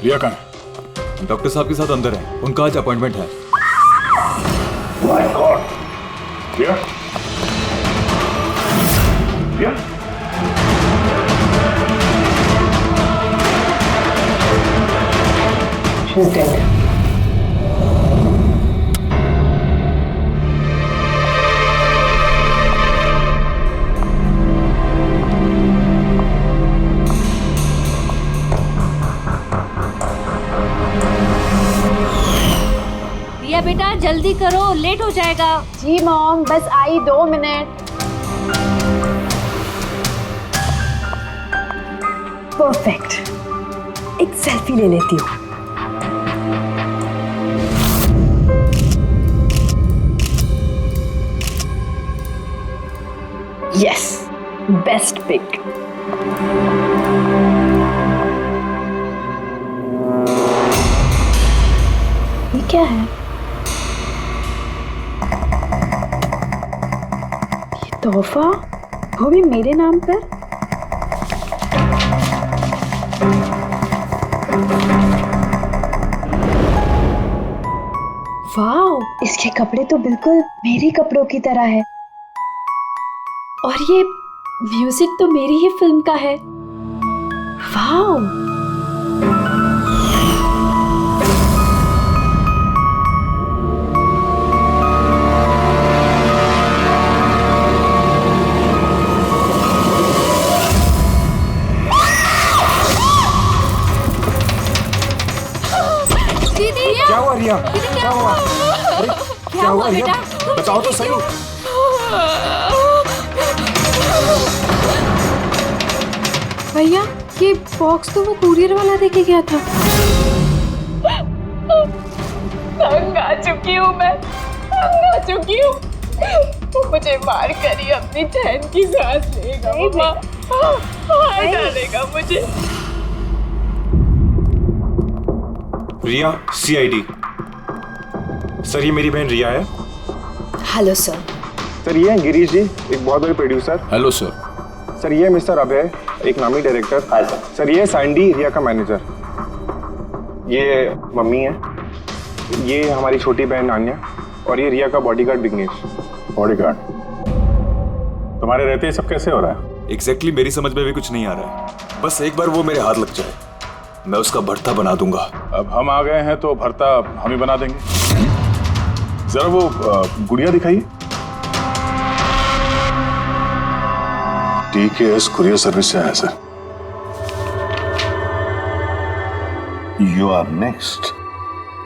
रिया कहाँ है? डॉक्टर साहब के साथ अंदर है, उनका आज अपॉइंटमेंट है। My god, Riya, Riya, she's dead. Riya बेटा जल्दी करो, लेट हो जाएगा। जी मॉम, बस आई 2 मिनट। परफेक्ट, एक सेल्फी ले लेती हूँ। Yes, best pic. ये क्या है? ये तोहफा, वो भी मेरे नाम पर। वाओ, इसके कपड़े तो बिल्कुल मेरे कपड़ों की तरह है। और ये म्यूजिक तो मेरी ही फिल्म का है। वाओ, क्या हुआ रिया? क्या हुआ? अरे क्या हुआ रिया? बताओ तो सही। भैया, ये बॉक्स तो वो कुरियर वाला देके गया था। तंग आ चुकी हूँ मैं, तंग आ चुकी हूँ। वो मुझे मार कर ही अपनी चैन की सांस लेगा, मम्मा मार डालेगा मुझे। रिया, CID। सर, ये मेरी बहन रिया है। Hello sir. सर ये हैं गिरीश जी, एक बहुत बड़े प्रोड्यूसर। Hello sir. सर ये मिस्टर अभय, एक नामी डायरेक्टर। Hi sir. सर ये सैंडी, रिया का मैनेजर। ये मम्मी है, ये हमारी छोटी बहन नान्या, और ये रिया का बॉडीगार्ड विघ्नेश। बॉडीगार्ड? तुम्हारे रहते ही सब कैसे हो रहा है? एग्जैक्टली मेरी समझ में भी कुछ नहीं आ रहा है। बस एक बार वो मेरे हाथ लग जाए, मैं उसका भर्ता बना दूंगा। अब हम आ गए हैं तो भरता हम ही बना देंगे। जरा वो गुड़िया दिखाइए। TKS कुरियर सर्विस से आया सर। You are next.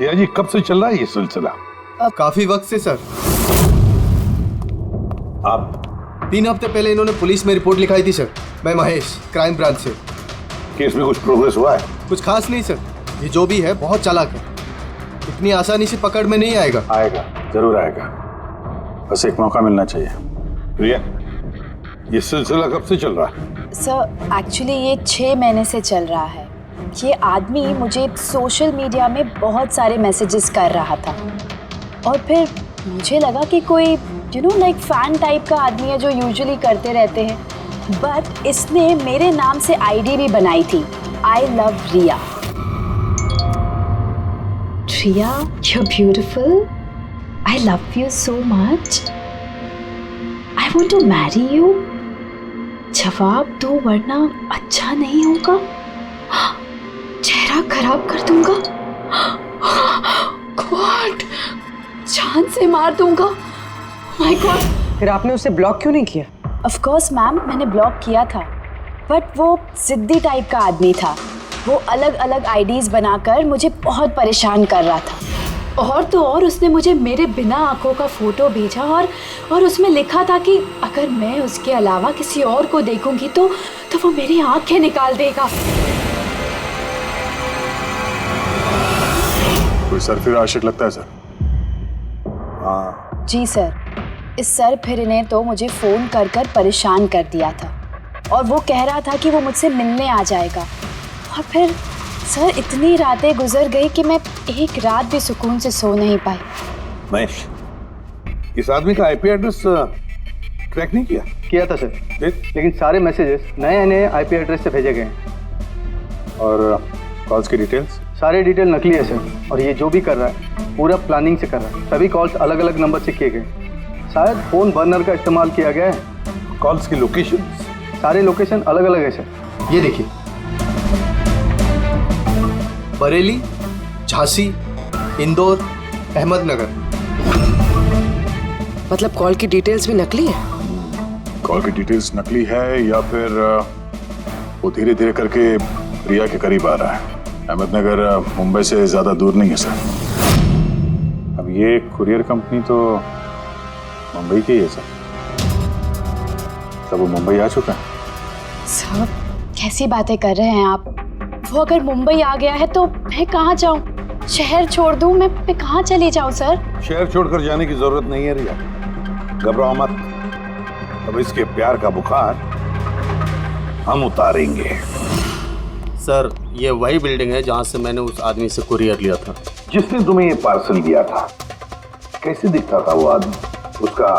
या जी, कब से चल रहा है ये सिलसिला? काफी वक्त से सर। आप 3 हफ्ते पहले इन्होंने पुलिस में रिपोर्ट लिखाई थी सर। मैं महेश, क्राइम ब्रांच से। केस में कुछ प्रोग्रेस हुआ है? कुछ खास नहीं सर, ये जो भी है बहुत चालाक है, इतनी आसानी से पकड़ में नहीं आएगा। आएगा, जरूर आएगा, बस एक मौका मिलना चाहिए। रिया, ये सिलसिला कब से चल रहा है? सर एक्चुअली ये 6 महीने से चल रहा है। ये आदमी मुझे सोशल मीडिया में बहुत सारे मैसेजेस कर रहा था, और फिर मुझे लगा कि कोई लाइक फैन टाइप का आदमी है जो यूजुअली करते रहते हैं। बट इसने मेरे नाम से ID भी बनाई थी, I love Riya. Riya, you're beautiful. I love you so much. I want to marry you. जवाब दो वरना अच्छा नहीं होगा, चेहरा खराब कर दूंगा। गॉड, जान से मार दूंगा। My God. फिर आपने उसे ब्लॉक क्यों नहीं किया? ऑफ कोर्स मैम, मैंने ब्लॉक किया था, बट वो जिद्दी टाइप का आदमी था। वो अलग अलग IDs बनाकर मुझे बहुत परेशान कर रहा था। और तो और उसने मुझे मेरे बिना आंखों का फोटो भेजा, और उसमें लिखा था कि अगर मैं उसके अलावा किसी और को देखूंगी तो वो मेरी आंखें निकाल देगा। कोई सरफिर आशिक लगता है सर। हाँ। जी सर, इस सर फिर ने तो मुझे फ़ोन कर कर परेशान कर दिया था, और वो कह रहा था कि वो मुझसे मिलने आ जाएगा। और फिर सर इतनी रातें गुजर गई कि मैं एक रात भी सुकून से सो नहीं पाई। महेश, इस आदमी का IP एड्रेस ट्रैक नहीं किया? किया था सर, लेकिन सारे मैसेजेस नए नए IP एड्रेस से भेजे गए हैं। और कॉल्स की डिटेल्स? सारे डिटेल नकली है सर, और ये जो भी कर रहा है पूरा प्लानिंग से कर रहा है। सभी कॉल्स अलग अलग नंबर से किए गए, शायद फोन बर्नर का इस्तेमाल किया गया है। कॉल्स की लोकेशन? सारे लोकेशन अलग अलग है सर। ये देखिए, बरेली, झांसी, इंदौर, अहमदनगर। मतलब कॉल की डिटेल्स भी नकली है? कॉल की डिटेल्स नकली है या फिर वो धीरे धीरे करके रिया के करीब आ रहा है। अहमदनगर मुंबई से ज्यादा दूर नहीं है सर। अब ये कुरियर कंपनी तो मुंबई की है सर। तब वो मुंबई आ चुका है। सर कैसी बातें कर रहे हैं आप? वो अगर मुंबई आ गया है तो मैं कहाँ जाऊँ? शहर छोड़ दूँ? मैं कहाँ चली जाऊँ सर? शहर छोड़कर जाने की जरूरत नहीं है रिया, घबराओ मत। अब इसके प्यार का बुखार हम उतारेंगे। सर ये वही बिल्डिंग है जहाँ से मैंने उस आदमी से कुरियर लिया था। जिसने तुम्हें ये पार्सल दिया था, कैसे दिखता था वो आदमी? उसका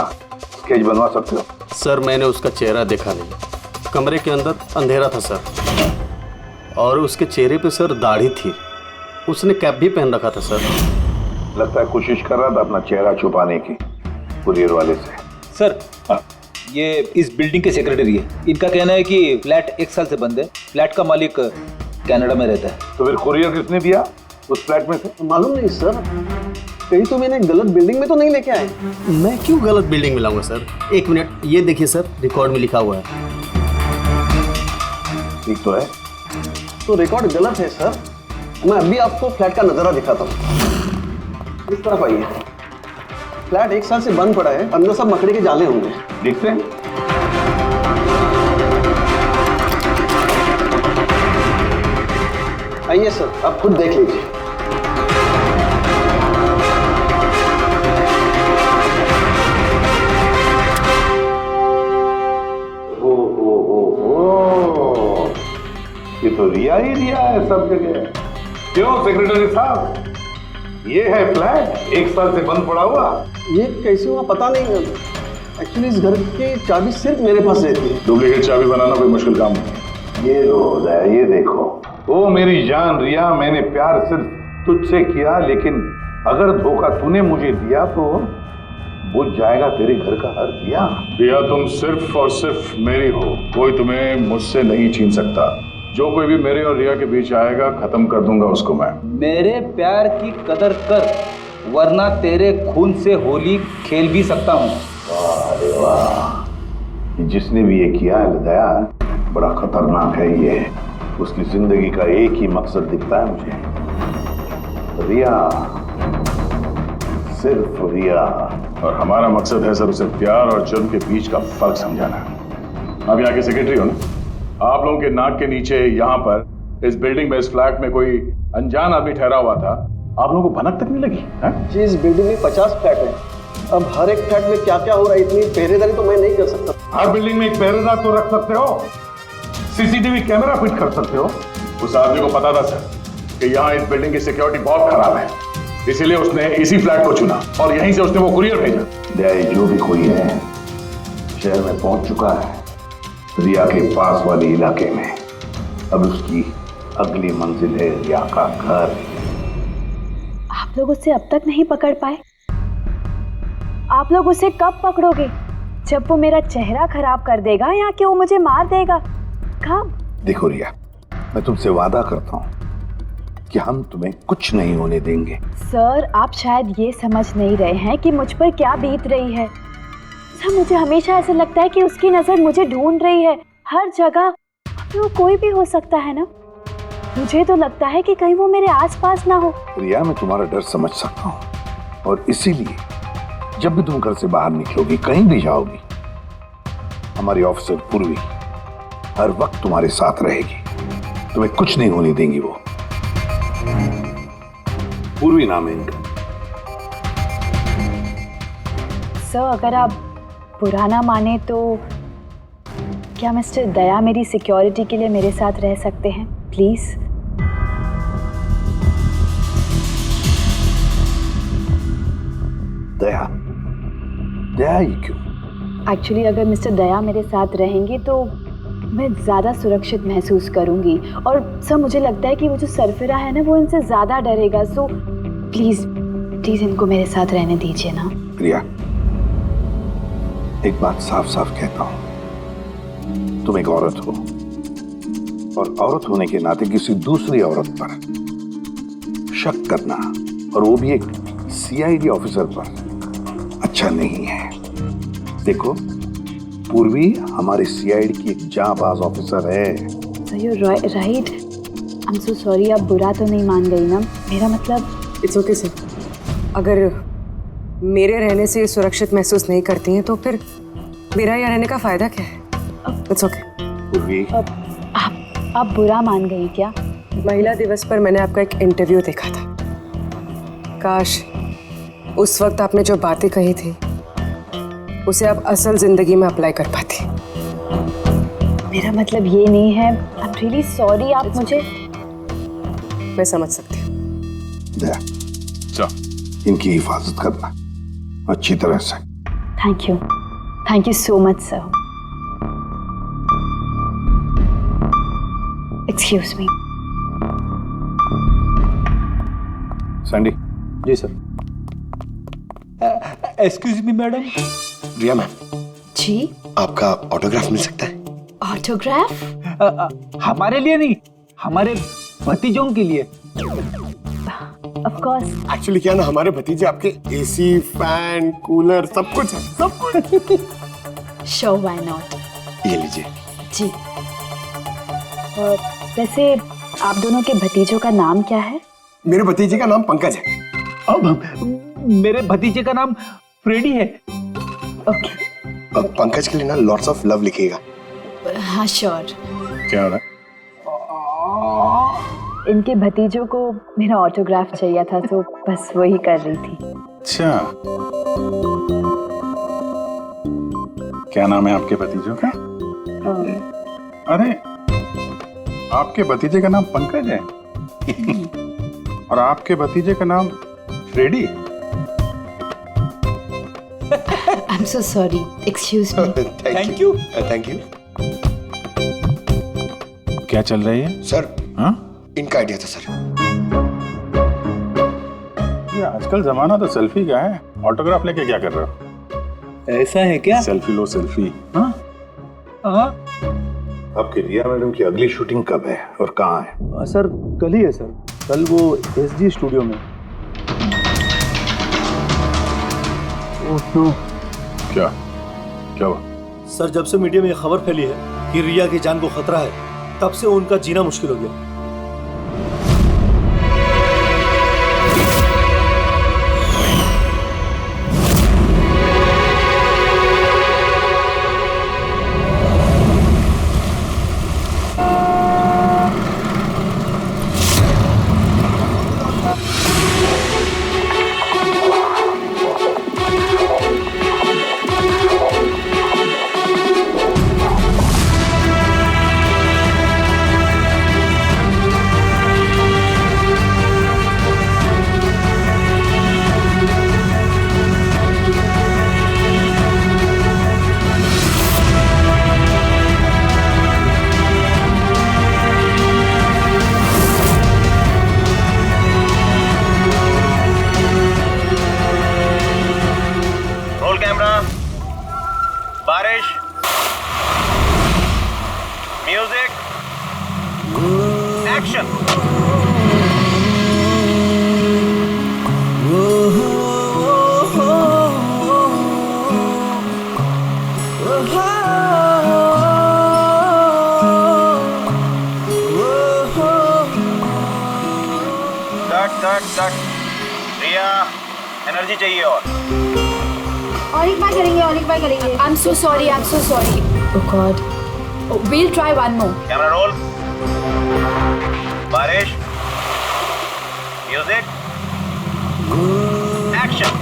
स्केच बनवा सकते हो? सर मैंने उसका चेहरा देखा नहीं, कमरे के अंदर अंधेरा था सर, और उसके चेहरे पे सर दाढ़ी थी। उसने कैप भी पहन रखा था सर। लगता है कोशिश कर रहा था अपना चेहरा छुपाने की कुरियर वाले से। सर ये इस बिल्डिंग के सेक्रेटरी है। इनका कहना है कि फ्लैट 1 साल से बंद है। फ्लैट का मालिक कनाडा में रहता है। तो फिर कुरियर किसने दिया उस फ्लैट में से? मालूम नहीं सर, कहीं तो मैंने गलत बिल्डिंग में तो नहीं लेके आए। मैं क्यों गलत बिल्डिंग में लाऊंगा सर? एक मिनट, ये देखिए सर, रिकॉर्ड में लिखा हुआ है। ठीक तो है? तो रिकॉर्ड गलत है सर। मैं अभी आपको फ्लैट का नजारा दिखाता हूँ। इस तरफ आइए। फ्लैट 1 साल से बंद पड़ा है, अंदर सब मकड़ी के जाले होंगे। देखते हैं। आइए सर, आप खुद देख लीजिए। ये तो रिया ही रिया है सब जगह। क्यों सेक्रेटरी साहब, ये है फ्लैट 1 साल से बंद पड़ा हुआ। ये कैसे हुआ पता नहीं। एक्चुअली इस घर की चाबी सिर्फ मेरे पास रहती है। डुप्लीकेट चाबी बनाना कोई मुश्किल काम नहीं। ये लो दया, ये देखो। ओ मेरी जान रिया, मैंने प्यार सिर्फ तुझसे किया, लेकिन अगर धोखा तूने मुझे दिया तो बुझ जाएगा तेरे घर का हर दिया। रिया तुम सिर्फ और सिर्फ मेरी हो, कोई तुम्हें मुझसे नहीं छीन सकता। जो कोई भी मेरे और रिया के बीच आएगा खत्म कर दूंगा उसको मैं। मेरे प्यार की कदर कर, वरना तेरे खून से होली खेल भी सकता हूँ। अरे वाह, जिसने भी ये किया है दया, बड़ा खतरनाक है ये। उसकी जिंदगी का एक ही मकसद दिखता है मुझे, रिया, सिर्फ रिया। और हमारा मकसद है सर उसे प्यार और जुर्म के बीच का फर्क समझाना। आप यहाँ के सेक्रेटरी हो ना? आप लोगों के नाक के नीचे यहाँ पर इस बिल्डिंग में, इस फ्लैट में कोई अनजान आदमी ठहरा हुआ था, आप लोगों को भनक तक नहीं लगी है? जी, इस बिल्डिंग में 50 फ्लैट है। अब हर एक फ्लैट में क्या क्या हो रहा है, इतनी पहरेदारी तो मैं नहीं कर सकता। हर बिल्डिंग में एक पहरेदार तो रख सकते हो, सीसीटीवी कैमरा फिट कर सकते हो। उस आदमी को पता था सर कि यहाँ इस बिल्डिंग की सिक्योरिटी बहुत खराब है, इसीलिए उसने इसी फ्लैट को चुना और यहीं से उसने वो कुरियर भेजा। दया, जो भी कोई है शहर में पहुंच चुका है, रिया के पास वाले इलाके में। अब उसकी अगली मंजिल है रिया का घर। आप लोग उसे अब तक नहीं पकड़ पाए? आप लोग उसे कब पकड़ोगे? जब वो मेरा चेहरा खराब कर देगा या कि वो मुझे मार देगा? कब? देखो रिया, मैं तुमसे वादा करता हूं कि हम तुम्हें कुछ नहीं होने देंगे। सर आप शायद ये समझ नहीं रहे हैं कि मुझ पर क्या बीत रही है। सर मुझे हमेशा ऐसा लगता है कि उसकी नजर मुझे ढूंढ रही है हर जगह। वो कोई भी हो सकता है ना? मुझे तो लगता है कि कहीं वो मेरे आसपास ना हो। रिया, मैं तुम्हारा डर समझ सकता हूँ, और इसीलिए जब भी तुम घर से बाहर निकलोगी, कहीं भी जाओगी, हमारी ऑफिसर पूर्वी हर वक्त तुम्हारे साथ रहेगी। तुम्हें कुछ नहीं होने देंगी वो। पूर्वी नाम है इनका। सर अगर आप पुराना माने तो क्या मिस्टर दया मेरी सिक्योरिटी के लिए मेरे साथ रह सकते हैं प्लीज? दया, दया ही क्यों? एक्चुअली अगर मिस्टर दया मेरे साथ रहेंगे तो मैं ज़्यादा सुरक्षित महसूस करूंगी। और सर मुझे लगता है कि वो जो सरफिरा है ना वो इनसे ज़्यादा डरेगा। सो प्लीज़ प्लीज़ इनको मेरे साथ रहने दीजिए ना। प्रिया, एक बात साफ साफ कहता हूं, तुम एक औरत हो और औरत होने के नाते किसी दूसरी औरत पर शक करना, और वो भी एक सीआईडी ऑफिसर पर, अच्छा नहीं है। देखो, पूर्वी हमारे सीआईडी की एक जांबाज ऑफिसर है। So you right. I am so sorry. आप बुरा तो नहीं मान गई ना? मेरा मतलब इट्स ओके सर। अगर मेरे रहने से ये सुरक्षित महसूस नहीं करती हैं तो फिर मेरा यहाँ रहने का फायदा क्या है? It's okay. पूर्वी, आप बुरा मान गई क्या? महिला दिवस पर मैंने आपका एक इंटरव्यू देखा था। काश उस वक्त आपने जो बातें कही थी उसे आप असल जिंदगी में अप्लाई कर पाती। मेरा मतलब ये नहीं है। आई एम रियली सॉरी। आप मुझे मैं समझ सकती हूँ। दया, इनकी हिफाजत करना अच्छी तरह से। Thank you so much sir. Excuse me. Sandy. जी sir. Excuse me madam. Riya ma'am, जी? आपका ऑटोग्राफ मिल सकता है? ऑटोग्राफ? हमारे लिए नहीं, हमारे भतीजों के लिए। Of course. एक्चुअली क्या ना, हमारे भतीजे आपके एसी, फैन, कूलर सब कुछ है, सब कुछ। Sure, why not. ये लीजिए। जी। वैसे आप दोनों के भतीजों का नाम क्या है? मेरे भतीजे का नाम पंकज है। अब मेरे भतीजे का नाम फ्रेडी है। ओके। पंकज के लिए ना लॉट्स ऑफ लव लिखिएगा। हाँ श्योर। क्या हो रहा है? इनके भतीजों को मेरा ऑटोग्राफ चाहिए था तो बस वही कर रही थी। अच्छा, क्या नाम है आपके भतीजों का? अरे, आपके भतीजे का नाम पंकज है और आपके भतीजे का नाम Freddie. I am so sorry. Excuse me. Thank you. Thank you. क्या चल रही है सर? हाँ? इनका आइडिया था सर। ये आजकल जमाना तो सेल्फी का है, ऑटोग्राफ लेके क्या कर रहे हो? ऐसा है क्या? सेल्फी लो सेल्फी। हाँ? आपकी रिया मैडम की अगली शूटिंग कब है और कहाँ है? सर कल ही है सर। कल वो एसजी स्टूडियो में। Oh no. क्या हुआ? सर, जब से मीडिया में ये खबर फैली है कि रिया की जान को खतरा है, तब से उनका जीना मुश्किल हो गया। बारिश, म्यूजिक, एक्शन। कट। रिया, एनर्जी चाहिए और एक बार करेंगे। I'm so sorry. Oh God. We'll try one more. Camera roll. बारिश, म्यूजिक, एक्शन।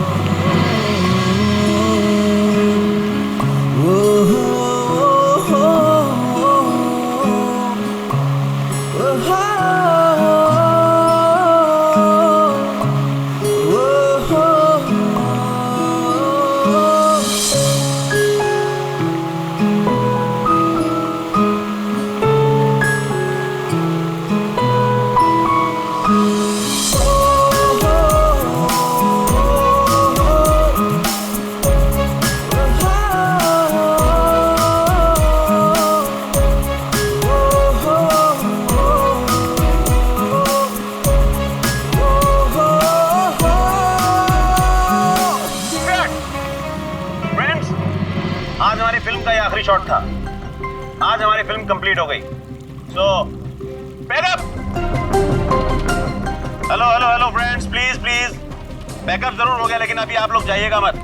शॉट था। आज हमारी फिल्म कंप्लीट हो गई। So pack up. Hello hello hello friends, please please backup जरूर हो गया, लेकिन अभी आप लोग जाइएगा मत।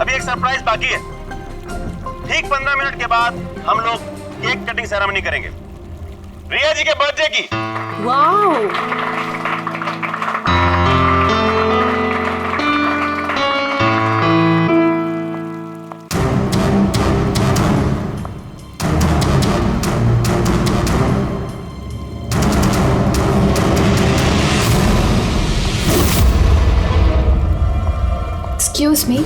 अभी एक सरप्राइज बाकी है। ठीक 15 मिनट के बाद हम लोग केक कटिंग सेरेमनी करेंगे रिया जी के बर्थडे की। Wow, Excuse me.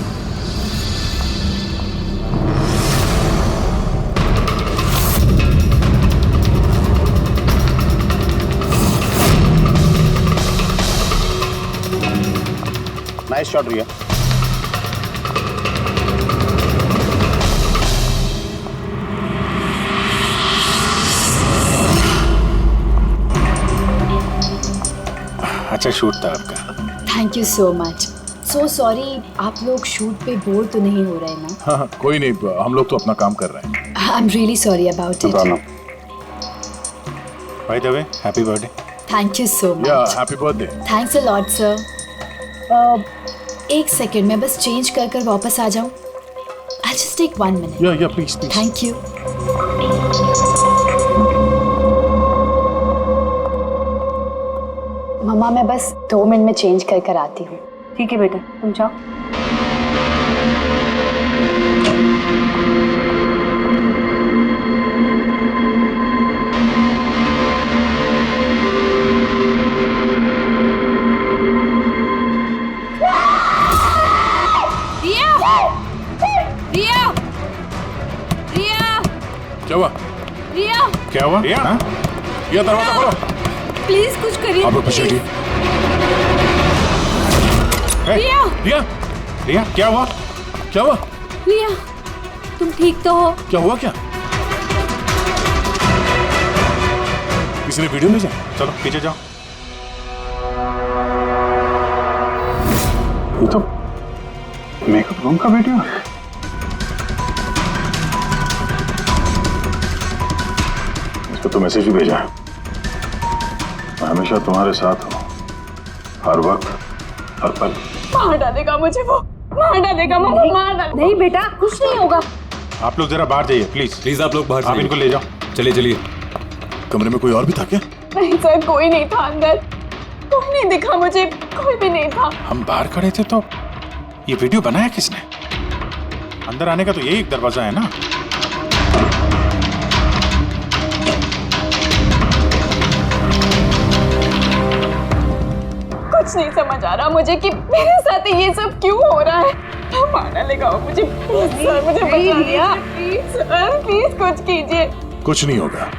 Nice shot Riya. अच्छा शूट था आपका। Thank you so much. So sorry, आप लोग शूट पे बोर तो नहीं हो रहे ना? हाँ, कोई नहीं, हम लोग तो अपना काम कर रहे हैं। I am really sorry about it. By the way, happy birthday. Thank you so या much. Happy birthday. Thanks a lot sir. एक सेकेंड, मैं बस चेंज कर कर वापस आ जाऊँ। I just take 1 minute. या प्लीज प्लीज। Thank you. मम्मा, मैं बस 2 मिनट में चेंज कर कर आती हूँ। ठीक है बेटा, तुम जाओ। रिया, रिया, क्या हुआ? रिया, क्या हुआ? रिया, ये दरवाजा खोलो। प्लीज कुछ करिए। आप लोग पीछे हटिए। रिया, रिया, रिया, क्या हुआ? क्या हुआ? रिया, तुम ठीक तो हो? क्या हुआ? क्या किसी ने वीडियो भेजा? चलो पीछे जाओ। ये तो मेकअप रूम का वीडियो है। इसको तो मैसेज भी भेजा है। मैं हमेशा तुम्हारे साथ हूँ, हर वक्त, हर पल। मार डालेगा मुझे वो, मार डालेगा मम्मा, मार डालेगा। नहीं बेटा, कुछ नहीं होगा। आप लोग जरा बाहर जाइए प्लीज। प्लीज आप लोग बाहर आप इनको ले जाओ। चलिए चलिए। कमरे में कोई और भी था क्या? नहीं सर, कोई नहीं था अंदर, कोई नहीं दिखा मुझे, कोई भी नहीं था। हम बाहर खड़े थे तो ये वीडियो बनाया किसने? अंदर आने का तो यही एक दरवाजा है ना। कुछ नहीं समझ आ रहा मुझे कि मेरे साथ ये सब क्यों हो रहा है। मार डालेगा वो मुझे। प्लीज सर, मुझे बचा दिया। प्लीज सर, प्लीज कुछ कीजिए। कुछ नहीं होगा।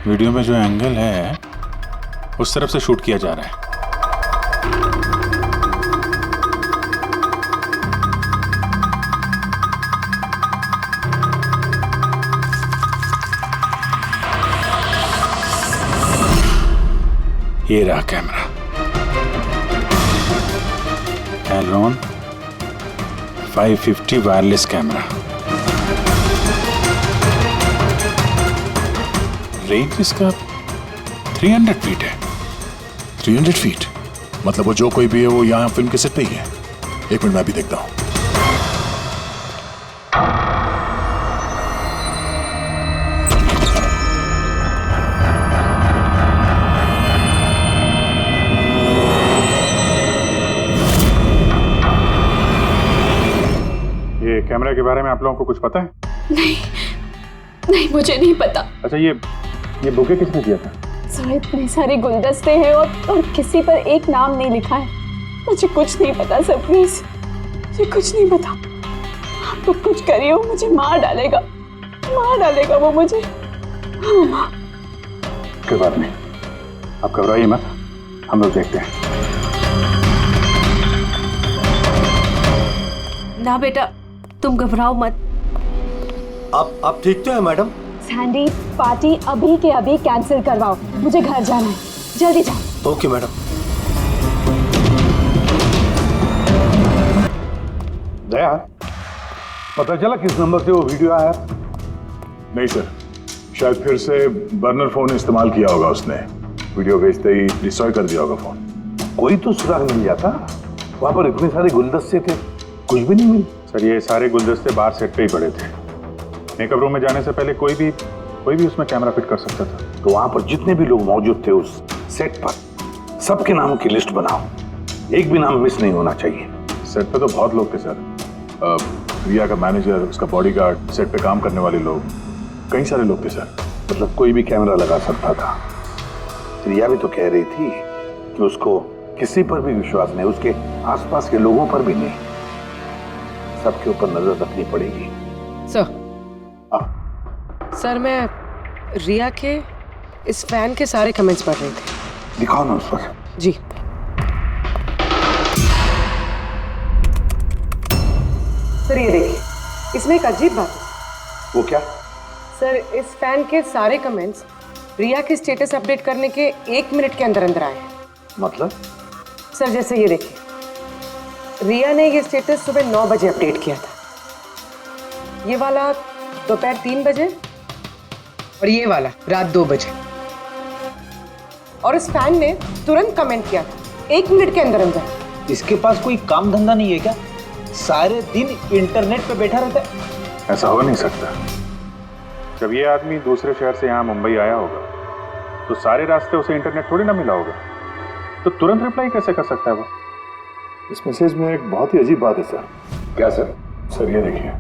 वीडियो में जो एंगल है उस तरफ से शूट किया जा रहा है। ये रहा कैमरा। एलोन 550 वायरलेस कैमरा। रेंज इसका 300 फीट है। 300 फीट? मतलब वो जो कोई भी है वो यहाँ फिल्म के सेट पे ही है। एक मिनट, मैं भी देखता हूँ। ये कैमरा के बारे में आप लोगों को कुछ पता है? नहीं नहीं, मुझे नहीं पता। अच्छा, ये बुके किसने दिया था? सर, इतने सारे गुलदस्ते हैं और किसी पर एक नाम नहीं लिखा है। मुझे कुछ नहीं पता सर, प्लीज मुझे कुछ नहीं पता। आप तो कुछ करिए, वो मुझे मार डालेगा वो मुझे। कोई बात नहीं, आप घबराइए मत, हम लोग देखते हैं। ना बेटा, तुम घबराओ मत। आप ठीक तो है मैडम? सैंडी, पार्टी अभी के अभी कैंसिल करवाओ, मुझे घर जाना है। जल्दी जाओ। Okay madam. दया, पता चला किस नंबर से वो वीडियो आया? नहीं सर, शायद फिर से बर्नर फोन इस्तेमाल किया होगा उसने। वीडियो भेजते ही डिस्ट्रॉय कर दिया होगा फोन। कोई तो सुराग मिल जाता। वहां पर इतने सारे गुलदस्ते थे, कुछ भी नहीं मिले। सर ये सारे गुलदस्ते बाहर सेट पे ही पड़े थे। मेकअप रूम में जाने से पहले कोई भी उसमें कैमरा फिट कर सकता था। तो वहां पर जितने भी लोग मौजूद थे उस सेट पर, सबके नामों की लिस्ट बनाओ, एक भी नाम मिस नहीं होना चाहिए। सेट पे तो बहुत लोग थे सर। रिया का मैनेजर, उसका बॉडीगार्ड, सेट पे काम करने वाले लोग, कई सारे लोग थे सर। मतलब कोई भी कैमरा लगा सकता था। रिया भी तो कह रही थी कि उसको किसी पर भी विश्वास नहीं, उसके आसपास के लोगों पर भी नहीं, सबके ऊपर नजर रखनी पड़ेगी। सर मैं रिया के इस फैन के सारे कमेंट्स पढ़ रही थी। दिखाओ ना उस पर। जी। सर ये देखिए, इसमें एक अजीब बात है। वो क्या? सर इस फैन के सारे कमेंट्स रिया के स्टेटस अपडेट करने के 1 मिनट के अंदर अंदर आए हैं। मतलब? सर जैसे ये देखिए, रिया ने ये स्टेटस सुबह 9 बजे अपडेट किया था, ये वाला दोपहर 3 बजे और ये वाला रात 2 बजे। और इस फैन ने तुरंत कमेंट किया था 1 मिनट के अंदर अंदर। इसके पास कोई काम धंधा नहीं है क्या? सारे दिन इंटरनेट पे बैठा रहता है। ऐसा हो नहीं सकता। जब ये आदमी दूसरे शहर से यहाँ मुंबई आया होगा तो सारे रास्ते उसे इंटरनेट थोड़ी ना मिला होगा, तो तुरंत रिप्लाई कैसे कर सकता है वो? इस मैसेज में एक बहुत ही अजीब बात है सर। क्या सर? सर ये देखिए,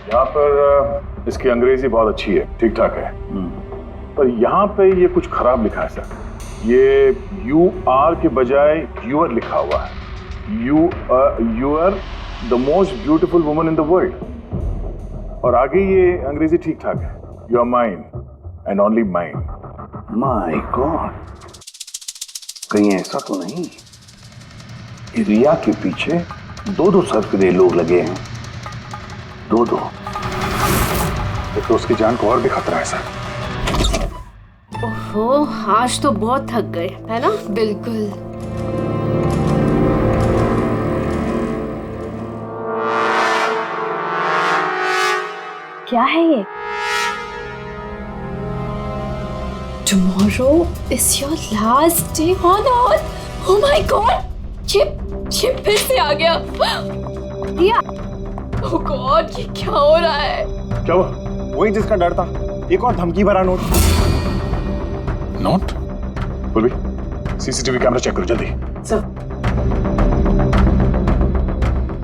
यहाँ पर इसकी अंग्रेजी बहुत अच्छी है, ठीक ठाक है, पर यहाँ पे ये कुछ खराब लिखा है सर। ये यू आर के बजाय यूर लिखा हुआ है। You are the most beautiful woman in the world. और आगे ये अंग्रेजी ठीक ठाक है, you are mine and only mine. My god, कहीं ऐसा तो नहीं कि रिया के पीछे 2 सरफिरे लोग लगे हैं? 2। तो उसकी जान को और भी खतरा है सर। ओहो, आज तो बहुत थक गए, है ना? बिल्कुल। क्या है ये? Tomorrow is your last day on earth. Oh my God! ये फिर से आ गया। रिया, oh God, ये क्या हो रहा है? क्या हुआ? वही जिसका डर था, एक और धमकी भरा नोट। नोट? बोल भी, सीसीटीवी कैमरा चेक करो जल्दी। सर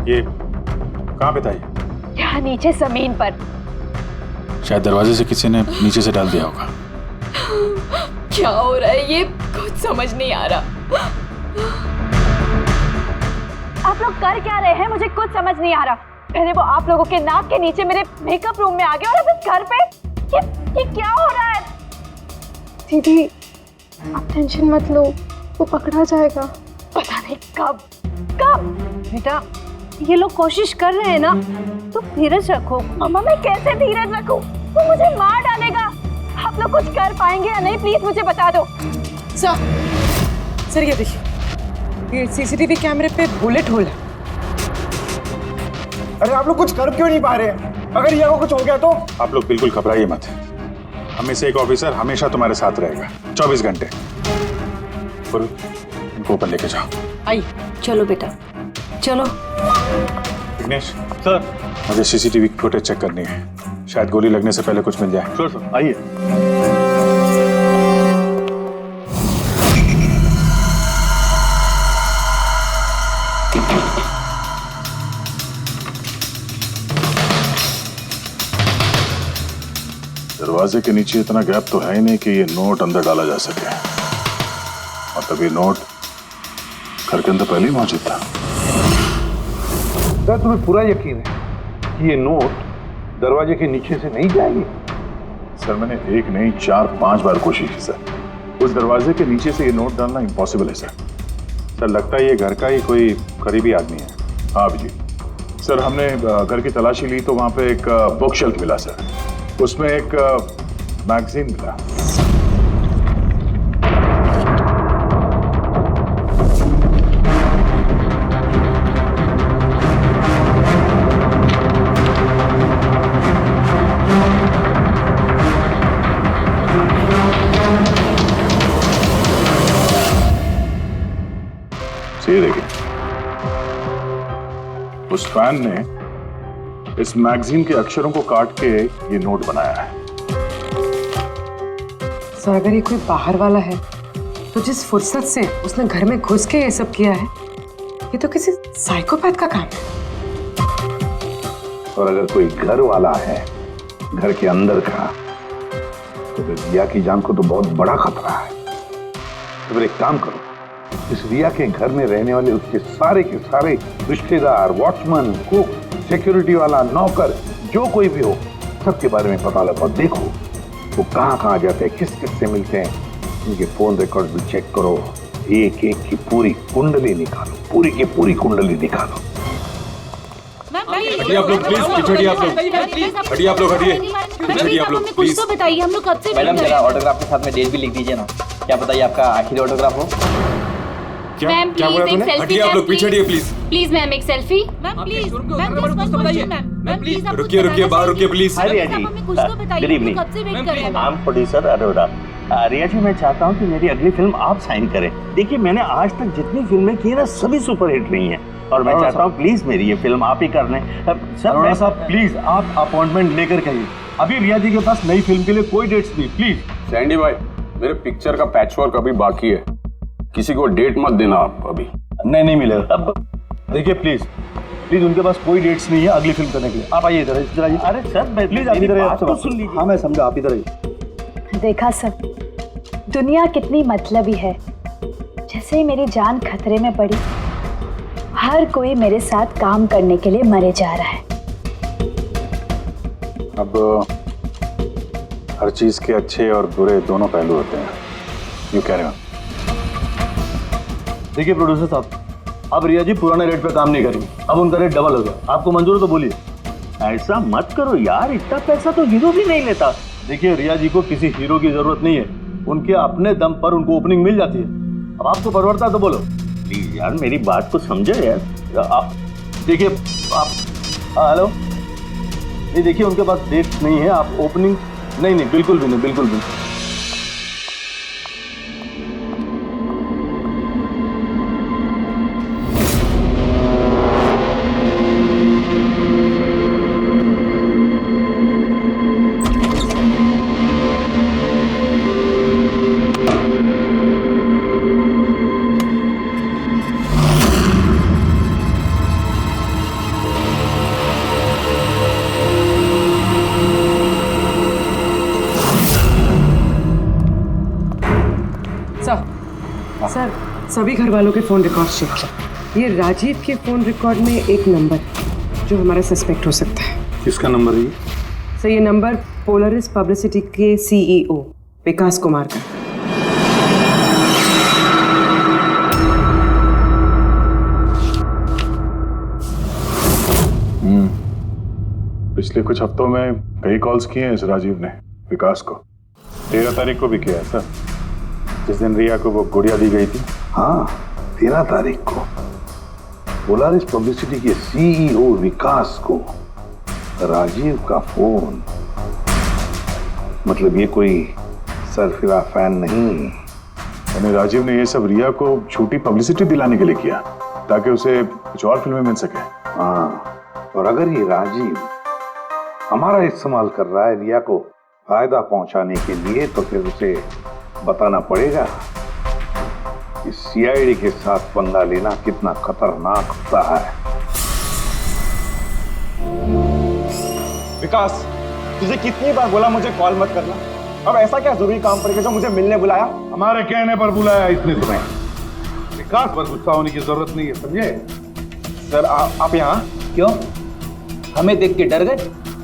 ये कहाँ पे था ये? यहाँ नीचे जमीन पर। शायद दरवाजे से किसी ने नीचे से डाल दिया होगा। क्या हो रहा है ये कुछ समझ नहीं आ रहा। आप लोग कर क्या रहे हैं मुझे कुछ समझ नहीं आ रहा। पहले वो आप लोगों के नाक के नीचे मेरे मेकअप रूम में आ गया और अब इस घर पे ये क्या हो रहा है? दीदी आप टेंशन मत लो, वो पकड़ा जाएगा। पता नहीं कब। बेटा ये लोग कोशिश कर रहे हैं ना, तो धीरज रखो। मम्मा मैं कैसे धीरज रखूं? वो मुझे मार डालेगा। आप लोग कुछ कर पाएंगे या नहीं, प्लीज मुझे बता दो। सर ये देखिए, ये सीसीटीवी कैमरे पे बुलेट होल है। अरे आप लोग कुछ कर क्यों नहीं पा रहे हैं? अगर रिया को कुछ हो गया तो? आप लोग बिल्कुल घबराइए मत। हमें से एक ऑफिसर हमेशा तुम्हारे साथ रहेगा 24 घंटे। इनको ऊपर लेके जाओ। आई चलो बेटा चलो। विघ्नेश सर, मुझे सीसीटीवी फुटेज चेक करनी है, शायद गोली लगने से पहले कुछ मिल जाए। श्योर सर, आइए। दरवाजे के नीचे इतना गैप तो है ही नहीं कि ये नोट अंदर डाला जा सके, और तभी नोट घर के अंदर पहले ही मौजूद था। क्या तुम्हें पूरा यकीन है कि ये नोट दरवाजे के नीचे से नहीं जाएगी? सर मैंने 1 नहीं 4-5 बार कोशिश की सर। उस दरवाजे के नीचे से ये नोट डालना इम्पॉसिबल है सर। सर लगता है ये घर का ही कोई करीबी आदमी है। हाँ जी सर, हमने घर की तलाशी ली तो वहाँ पे एक बुक शेल्फ मिला सर, उसमें एक मैगजीन मिला। उस फैन ने इस मैगजीन के अक्षरों को काट के ये नोट बनाया है। सर अगर ये कोई बाहर वाला है तो जिस फुर्सत से उसने घर में घुस के ये सब किया है, ये तो किसी साइकोपैथ का काम है। और अगर कोई घर वाला है, घर के अंदर का, तो फिर रिया की जान को तो बहुत बड़ा खतरा है। तो फिर एक काम करो, इस रिया के घर में रहने वाले उसके सारे के सारे रिश्तेदार, वॉचमैन, कुक, सिक्योरिटी वाला, नौकर, जो कोई भी हो, सबके बारे में पता लगाओ। देखो वो कहाँ जाते हैं, किस किस से मिलते हैं, उनके फोन रिकॉर्ड भी चेक करो। एक एक की पूरी कुंडली निकालो, पूरी की पूरी कुंडली निकालो। हटिए आप लोग प्लीज, हटिए आप लोग, हटिए आप लोग, हटिए आप लोग प्लीज। तो बताइए, हम लोग कब से मैडम जरा ऑटोग्राफ के साथ में डेट भी लिख दीजिए ना। क्या बताइए आपका आखिरी ऑटोग्राफ हो। मैम प्लीज एक सेल्फी। हटिए आप लोग पीछे हटिए प्लीज। प्लीज मैम एक selfie. Ma'am please, ma'am please रुकिए बाहर रुकिए please. Hi Riya ji, good evening. I am producer Arora. Riya ji, मैं चाहता हूँ कि मेरी अगली फिल्म आप साइन करें। देखिए मैंने आज तक जितनी फिल्में की ना सभी सुपरहिट रही हैं, और मैं चाहता हूँ प्लीज मेरी ये फिल्म आप ही कर लें। अरोड़ा साहब प्लीज आप अपॉइंटमेंट लेकर कहिए। अभी रिया जी के पास नई फिल्म के लिए कोई डेट्स नहीं। प्लीज सैंडी भाई, मेरे पिक्चर का पैचवर्क अभी बाकी है, किसी को डेट मत देना आप अभी। नहीं मिलेगा। अब देखिए प्लीज उनके पास कोई डेट्स नहीं है अगली फिल्म करने के लिए। आप आइए इधर आइए। अरे सर प्लीज आप इधर आइए। हाँ मैं समझा, आप इधर आइए। देखा सर, दुनिया कितनी मतलबी है। जैसे ही मेरी जान खतरे में पड़ी, हर कोई मेरे साथ काम करने के लिए मरे जा रहा है। अब हर चीज के अच्छे और बुरे दोनों पहलू होते हैं। You carry on. देखिए प्रोड्यूसर साहब, अब रिया जी पुराने रेट पे काम नहीं करेंगे, अब उनका रेट डबल हो गया। आपको मंजूर है तो बोलिए। ऐसा मत करो यार, इतना पैसा तो हीरो भी नहीं लेता। देखिए रिया जी को किसी हीरो की जरूरत नहीं है, उनके अपने दम पर उनको ओपनिंग मिल जाती है। अब आपको परवड़ता है तो बोलो। प्लीज यार मेरी बात को समझो यार। आप देखिए, आप हेलो, नहीं देखिए उनके पास डेट नहीं है। आप ओपनिंग नहीं बिल्कुल भी नहीं, बिल्कुल भी। सर सभी घर वालों के फोन रिकॉर्ड चेक किया। ये राजीव के फोन रिकॉर्ड में एक नंबर है जो हमारा सस्पेक्ट हो सकता है। किसका नंबर है ये? सर ये नंबर पोलरिस पब्लिसिटी के सीईओ विकास कुमार का। पिछले कुछ हफ्तों में कई कॉल्स किए हैं इस राजीव ने विकास को। 13 तारीख को भी किया है सर, जिस दिन रिया को वो गुड़िया दी गई थी। हाँ 13 तारीख को पोलरिस पब्लिसिटी के सीईओ विकास को राजीव का फोन। मतलब ये कोई सरफिरा फैन नहीं। यानी राजीव ने ये सब रिया को झूठी पब्लिसिटी दिलाने के लिए किया ताकि उसे कुछ और फिल्में मिल सके। हाँ, और अगर ये राजीव हमारा इस्तेमाल कर रहा है रिया को फायदा पहुंचाने के लिए, तो फिर उसे बताना पड़ेगा कि सीआईडी के साथ पंगा लेना कितना खतरनाक होता है। विकास, तुझे कितनी बार बोला मुझे कॉल मत करना। अब ऐसा क्या जरूरी काम पड़ गया जो मुझे मिलने बुलाया? हमारे कहने पर बुलाया इसने तुम्हें। विकास पर गुस्सा होने की जरूरत नहीं है, समझे? सर आप यहाँ क्यों? हमें देख के डर गए?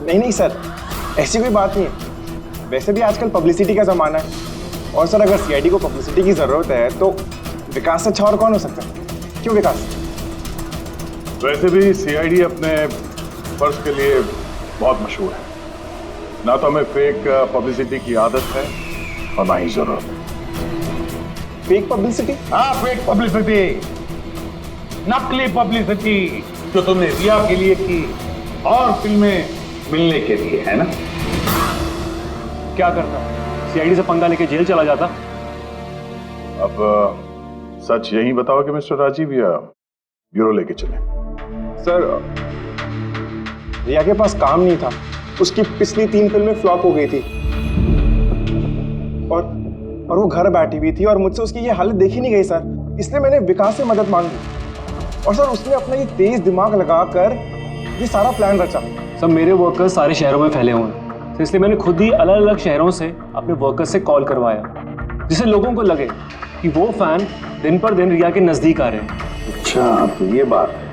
नहीं सर, ऐसी कोई बात नहीं है। वैसे भी आजकल पब्लिसिटी का जमाना है, और सर अगर सीआईडी को पब्लिसिटी की जरूरत है तो विकास से अच्छा और कौन हो सकता है? क्यों विकास? वैसे भी सीआईडी अपने फर्ज के लिए बहुत मशहूर है। ना तो हमें फेक पब्लिसिटी की आदत है और ना ही जरूरत। Fake publicity? हाँ फेक पब्लिसिटी, नकली पब्लिसिटी जो तुमने रिया के लिए की और फिल्में मिलने के लिए, है ना? क्या करता? सीआईडी से पंगा लेके जेल चला जाता। अब सच यही बताओ कि मिस्टर राजीव या ब्यूरो लेके चले। सर रिया के पास काम नहीं था, उसकी पिछली 3 फिल्में फ्लॉप हो गई थी और वो घर बैठी हुई थी और मुझसे उसकी ये हालत देखी नहीं गई सर, इसलिए मैंने विकास से मदद मांगी और सर उसने अपना ये तेज दिमाग लगाकर ये सारा प्लान रचा। सब मेरे वर्कर्स सारे शहरों में फैले हुए हैं, तो इसलिए मैंने खुद ही अलग अलग शहरों से अपने वर्कर्स से कॉल करवाया, जिससे लोगों को लगे कि वो फैन दिन पर दिन रिया के नजदीक आ रहे हैं। अच्छा, तो ये बात है।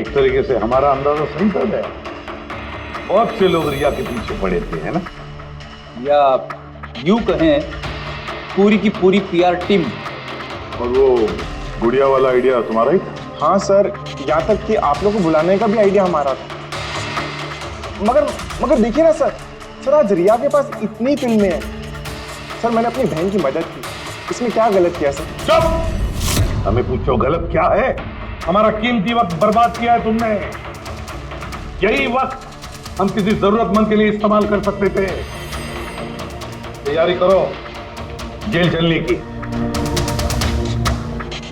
एक तरीके से हमारा अंदाजा सही था गया। बहुत से लोग रिया के पीछे पड़े थे, है ना? या यूं कहें पूरी की पूरी पीआर टीम। और वो गुड़िया वाला आइडिया तुम्हारा ही था? हाँ सर, यहाँ तक कि आप लोगों को बुलाने का भी आइडिया हमारा था। मगर देखिए ना सर आज रिया के पास इतनी फिल्में हैं सर, मैंने अपनी बहन की मदद की, इसमें क्या गलत किया सर? चुप! हमें पूछो गलत क्या है? हमारा कीमती वक्त बर्बाद किया है तुमने। यही वक्त हम किसी जरूरतमंद के लिए इस्तेमाल कर सकते थे। तैयारी करो जेल चलने की।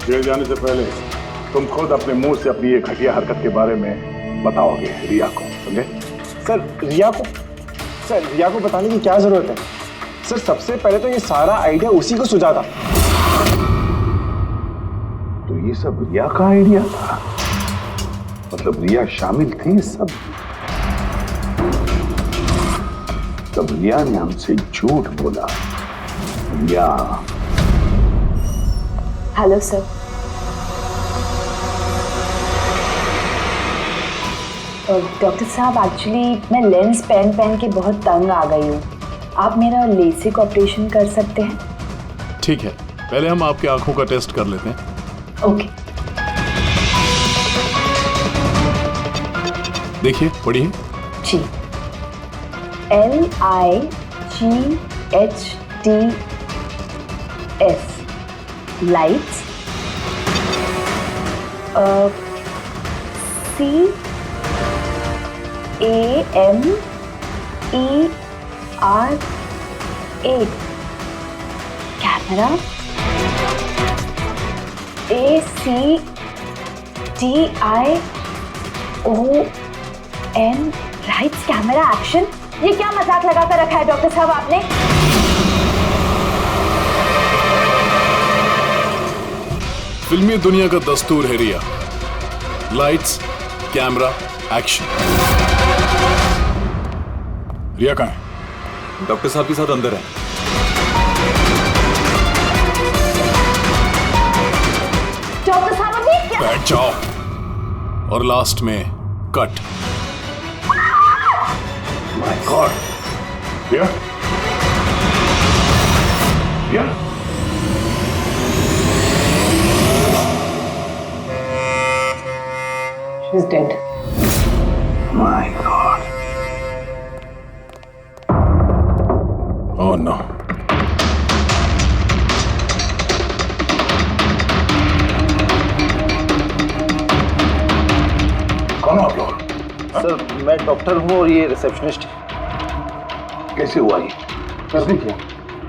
जेल जाने से पहले तुम खुद अपने मुंह से अपनी ये घटिया हरकत के बारे में बताओगे रिया को, समझे? सर रिया को बताने की क्या जरूरत है सर? सबसे पहले तो ये सारा आइडिया उसी को सुझा था। तो ये सब रिया का आइडिया था? मतलब रिया शामिल थी इस सब? तब रिया ने हमसे झूठ बोला। रिया। Hello sir. डॉक्टर साहब, एक्चुअली मैं लेंस पहन के बहुत तंग आ गई हूँ। आप मेरा लेसिक ऑपरेशन कर सकते हैं? ठीक है, पहले हम आपकी आंखों का टेस्ट कर लेते हैं। ओके। देखिए, पढ़िए। जी। LIGHTS lights. CAMERA camera. ACTION lights camera action. ये क्या मजाक लगा कर रखा है डॉक्टर साहब आपने? फिल्मी दुनिया का दस्तूर है Riya. Lights, camera, action. Riya कहाँ है? डॉक्टर साहब के साथ अंदर है। डॉक्टर साहब अभी क्या? बैठ जाओ। और लास्ट में cut. My god. Riya? Riya? She's dead. My God. Oh no. कौन हो आप लोग? सर मैं डॉक्टर हूँ और ये रिसेप्शनिस्ट है। कैसे हुआ ये? किसने किया?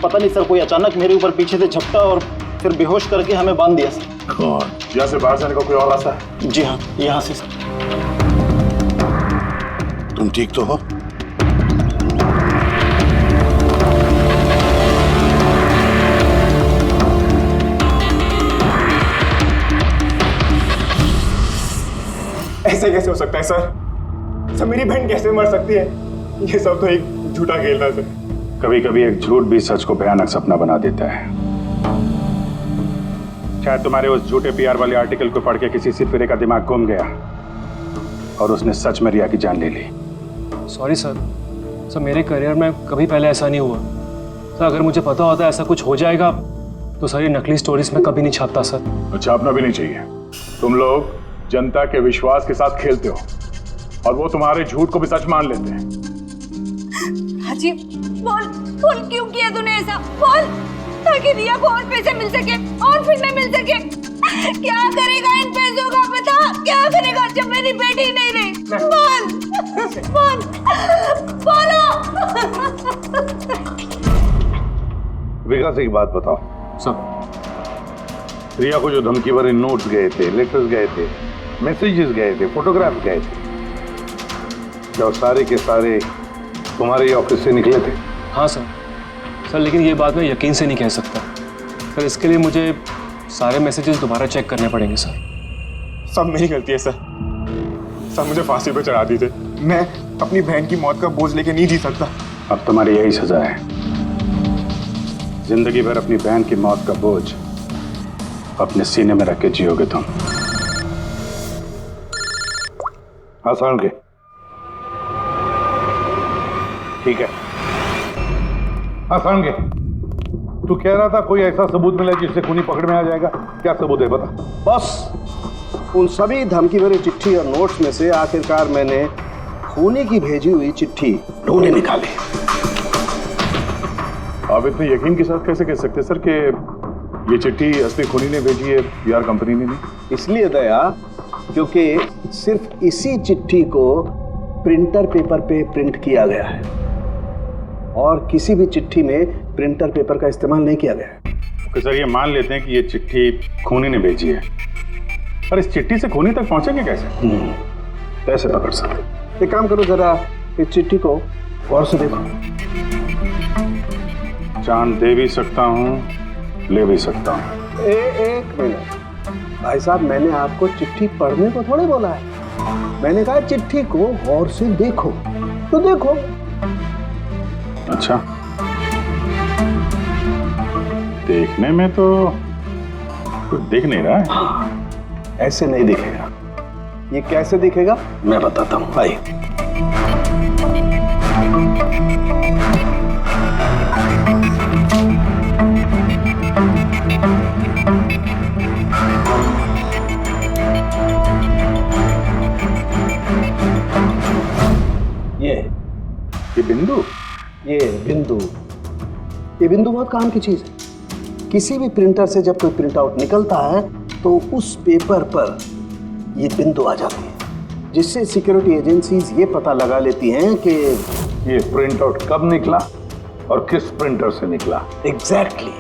पता नहीं सर, कोई अचानक मेरे ऊपर पीछे से झपटा और फिर बेहोश करके हमें बांध दिया सर। कौन? यहाँ से बाहर जाने का कोई और रास्ता है? जी हाँ, यहाँ से सर। तुम ठीक तो हो? ऐसे कैसे हो सकता है सर? मेरी बहन कैसे मर सकती है? ये सब तो एक झूठा खेल था सर। कभी कभी एक झूठ भी सच को भयानक सपना बना देता है। शायद तुम्हारे उस झूठे पीआर वाले आर्टिकल को पढ़ के किसी सिरफिरे का दिमाग घूम गया और उसने सच में रिया की जान ले ली। सॉरी सर, मेरे करियर में कभी पहले ऐसा नहीं हुआ सर। अगर मुझे पता होता ऐसा कुछ हो जाएगा तो सारी नकली स्टोरीज में कभी नहीं छापता सर। छापना भी नहीं चाहिए। तुम लोग जनता के विश्वास के साथ खेलते हो और वो तुम्हारे झूठ को भी सच मान लेते हैं। राजीव, बोल क्यों किया तूने ऐसा? बोल, ताकि रिया को और पैसे मिल सके और फिल्में मिल सके। क्या करेगा इन पैसों का? बता, क्या करेगा जब मेरी बेटी ही नहीं रही? बोलो। विकास एक बात बताओ सब, रिया को जो धमकी भरे नोट्स गए थे, लेटर्स गए थे, मैसेजेस गए थे, फोटोग्राफ गए थे, क्या वो सारे के सारे तुम्हारे ही ऑफिस से निकले थे? हाँ सर, लेकिन ये बात मैं यकीन से नहीं कह सकता सर। इसके लिए मुझे सारे मैसेजेस दोबारा चेक करने पड़ेंगे सर। सब मेरी गलती है सर। सब मुझे फांसी पे चढ़ा दी थे। मैं अपनी बहन की मौत का बोझ लेके नहीं जी सकता। अब तुम्हारी यही सजा है, जिंदगी भर अपनी बहन की मौत का बोझ अपने सीने में रख के जियोगे तुम। हाँ सारण के, ठीक है। हाँ सारण के, तू कह रहा था कोई ऐसा सबूत मिला जिससे खूनी पकड़ में आ जाएगा, क्या सबूत है बता? बस उन सभी धमकी भरी चिट्ठी और नोट्स में से आखिरकार मैंने खूनी की भेजी हुई चिट्ठी ढूंढे निकाली। आप इतने यकीन के साथ कैसे कह सकते सर कि ये चिट्ठी असली खूनी ने भेजी है, पीआर कंपनी ने नहीं? इसलिए दया, क्योंकि सिर्फ इसी चिट्ठी को प्रिंटर पेपर पे प्रिंट किया गया है और किसी भी चिट्ठी में प्रिंटर पेपर का इस्तेमाल नहीं किया गया है। तो सर ये मान लेते हैं कि ये चिट्ठी खूनी ने भेजी है, पर इस चिट्ठी से खूनी तक पहुंचेंगे कैसे? कैसे पकड़ सकते? एक काम करो, जरा इस चिट्ठी को गौर से देखो। जान दे भी सकता हूँ, ले भी सकता हूँ। एक मिनट भाई साहब, मैंने आपको चिट्ठी पढ़ने को थोड़े बोला है। मैंने कहा चिट्ठी को गौर से देखो, तो देखो। अच्छा, देखने में तो कुछ दिख नहीं रहा है। ऐसे नहीं दिखेगा। ये कैसे दिखेगा मैं बताता हूं, भाई। ये बिंदु, ये बिंदु बहुत काम की चीज है। किसी भी प्रिंटर से जब कोई प्रिंट आउट निकलता है तो उस पेपर पर ये बिंदु आ जाती है, जिससे सिक्योरिटी एजेंसीज ये पता लगा लेती हैं कि ये प्रिंट आउट कब निकला और किस प्रिंटर से निकला। एग्जैक्टली।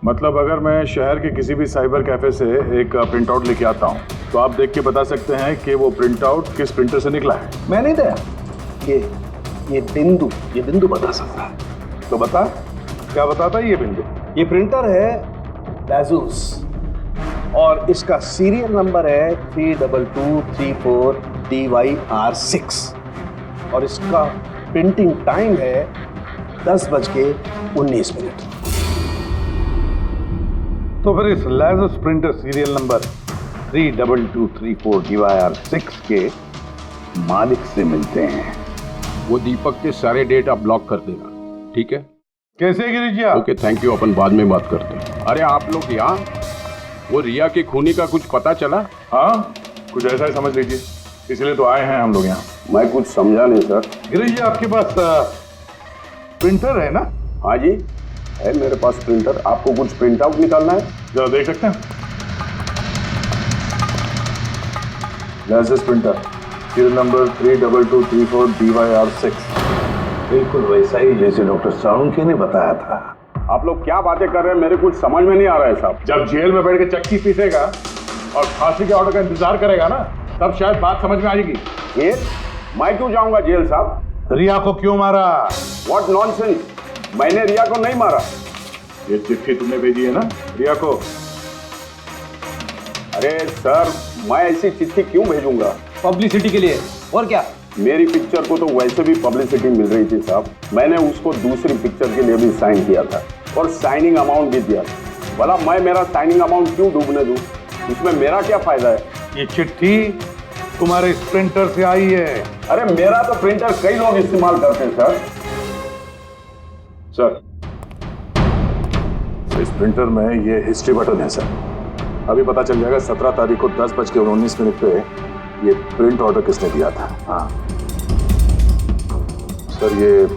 मतलब अगर मैं शहर के किसी भी साइबर कैफे से एक प्रिंट आउट लेके आता हूँ तो आप देख के बता सकते हैं कि वो प्रिंट आउट किस प्रिंटर से निकला है? मैं नहीं दया, ये बिंदु बता सकता है। तो बता, क्या बताता है ये बिंदु? ये प्रिंटर है लाजूस और इसका सीरियल नंबर है 32234 DYR6 और इसका प्रिंटिंग टाइम है 10:19। तो फिर इस लाजूस प्रिंटर सीरियल नंबर 32234 DYR6 के मालिक से मिलते हैं। वो दीपक के सारे डेटा ब्लॉक कर देना, ठीक है? कैसे Girish ji? Okay, thank you. अपन बाद में बात करते हैं। अरे आप लोग यहाँ, वो रिया के खूनी का कुछ पता चला? हाँ, कुछ ऐसा ही समझ लीजिए, इसलिए तो आए हैं हम लोग यहाँ। मैं कुछ समझा नहीं सर। गिरीश जी, आपके पास प्रिंटर है ना? हाँ जी है मेरे पास प्रिंटर। आपको कुछ प्रिंट आउट निकालना है? जरा देख सकते हैं। Licence printer serial number 32234 DYR6, बिल्कुल वैसा ही जैसे डॉक्टर साळुंखे ने बताया था। आप लोग क्या बातें कर रहे हैं, मेरे कुछ समझ में नहीं आ रहा है साहब। जब जेल में बैठ के चक्की पीसेगा और फांसी के ऑर्डर का इंतजार करेगा ना, तब शायद बात समझ में आ जाएगी। जेल? मैं क्यों जाऊंगा जेल साहब? रिया को क्यों मारा? व्हाट नॉनसेंस, मैंने रिया को नहीं मारा। ये चिट्ठी तुमने भेजी है ना रिया को? अरे सर, मैं ऐसी चिट्ठी क्यों भेजूंगा? पब्लिसिटी के लिए, और क्या? मेरी पिक्चर को तो वैसे भी पब्लिसिटी मिल रही थी साहब। मैंने उसको दूसरी पिक्चर के लिए भी साइन किया था और साइनिंग अमाउंट भी दिया था। भला मैं मेरा साइनिंग अमाउंट क्यों डूबने दूं? इसमें मेरा क्या फायदा है? ये चिट्ठी तुम्हारे इस प्रिंटर से आई है। अरे मेरा तो प्रिंटर कई लोग इस्तेमाल करते हैं सर। सर, इस प्रिंटर में ये हिस्ट्री बटन है सर। अभी पता चल जाएगा 17 तारीख को 10:19 पे ये प्रिंट ऑर्डर किसने दिया था। हाँ सर, ये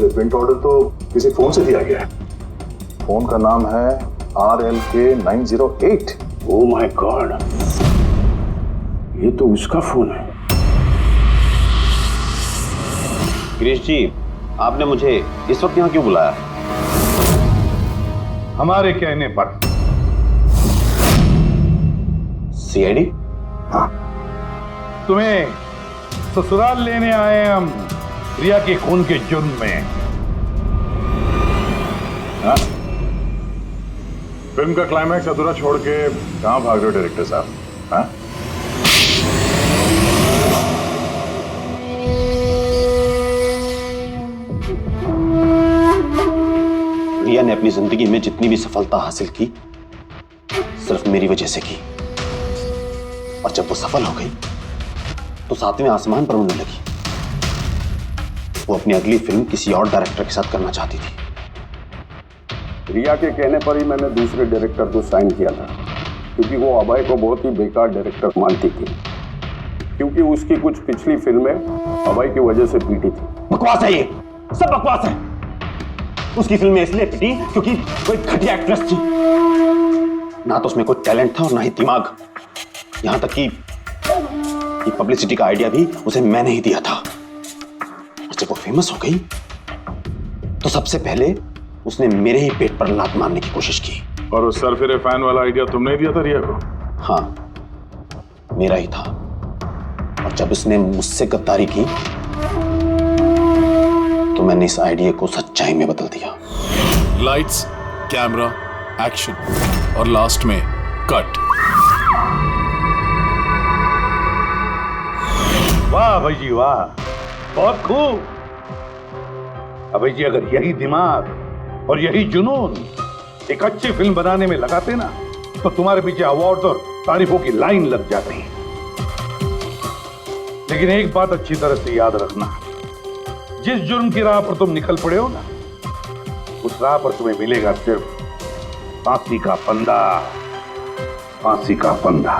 प्रिंट ऑर्डर तो किसी फोन से दिया गया है। फोन का नाम है RLK908। ओह माय गॉड, ये तो उसका फोन है। गिरीश जी, आपने मुझे इस वक्त यहाँ क्यों बुलाया? हमारे कहने पर सीआईडी? हाँ, तुम्हें ससुराल लेने आए हैं हम रिया के खून के जुर्म में। हाँ? फिल्म का क्लाइमैक्स अधूरा छोड़ के कहां भाग रहे हो डायरेक्टर साहब? हाँ? रिया ने अपनी जिंदगी में जितनी भी सफलता हासिल की सिर्फ मेरी वजह से की, और जब वो सफल हो गई तो सातवें आसमान पर उड़ने लगी। वो अपनी अगली फिल्म किसी और डायरेक्टर के साथ करना चाहती थी। रिया के कहने पर ही मैंने दूसरे डायरेक्टर को साइन किया था, क्योंकि वो अभय को बहुत ही बेकार डायरेक्टर मानती थी, क्योंकि उसकी कुछ पिछली फिल्में अभय की वजह से पीटी थी। बकवास है, ये सब बकवास है। उसकी फिल्में इसलिए पिटी क्योंकि कोई घटिया एक्ट्रेस थी। ना तो उसमें कोई टैलेंट था और ना ही दिमाग। यहां तक कि पब्लिसिटी का आइडिया भी उसे मैंने ही दिया था। और जब वो फेमस हो गई तो सबसे पहले उसने मेरे ही पेट पर लात मारने की कोशिश की। और उस सरफिरे फैन वाला आइडिया तुमने ही दिया था रिया को? हाँ, मेरा ही था। और जब उसने मुझसे गद्दारी की तो मैंने इस आइडिया को सच्चाई में बदल दिया। लाइट्स, कैमरा, एक्शन और लास्ट में कट। वाह भाई जी वाह, बहुत खूब। अभय जी, अगर यही दिमाग और यही जुनून एक अच्छी फिल्म बनाने में लगाते ना तो तुम्हारे पीछे अवार्ड और तारीफों की लाइन लग जाती। लेकिन एक बात अच्छी तरह से याद रखना, जिस जुर्म की राह पर तुम निकल पड़े हो ना, उस राह पर तुम्हें मिलेगा सिर्फ फांसी का फंदा, फांसी का फंदा।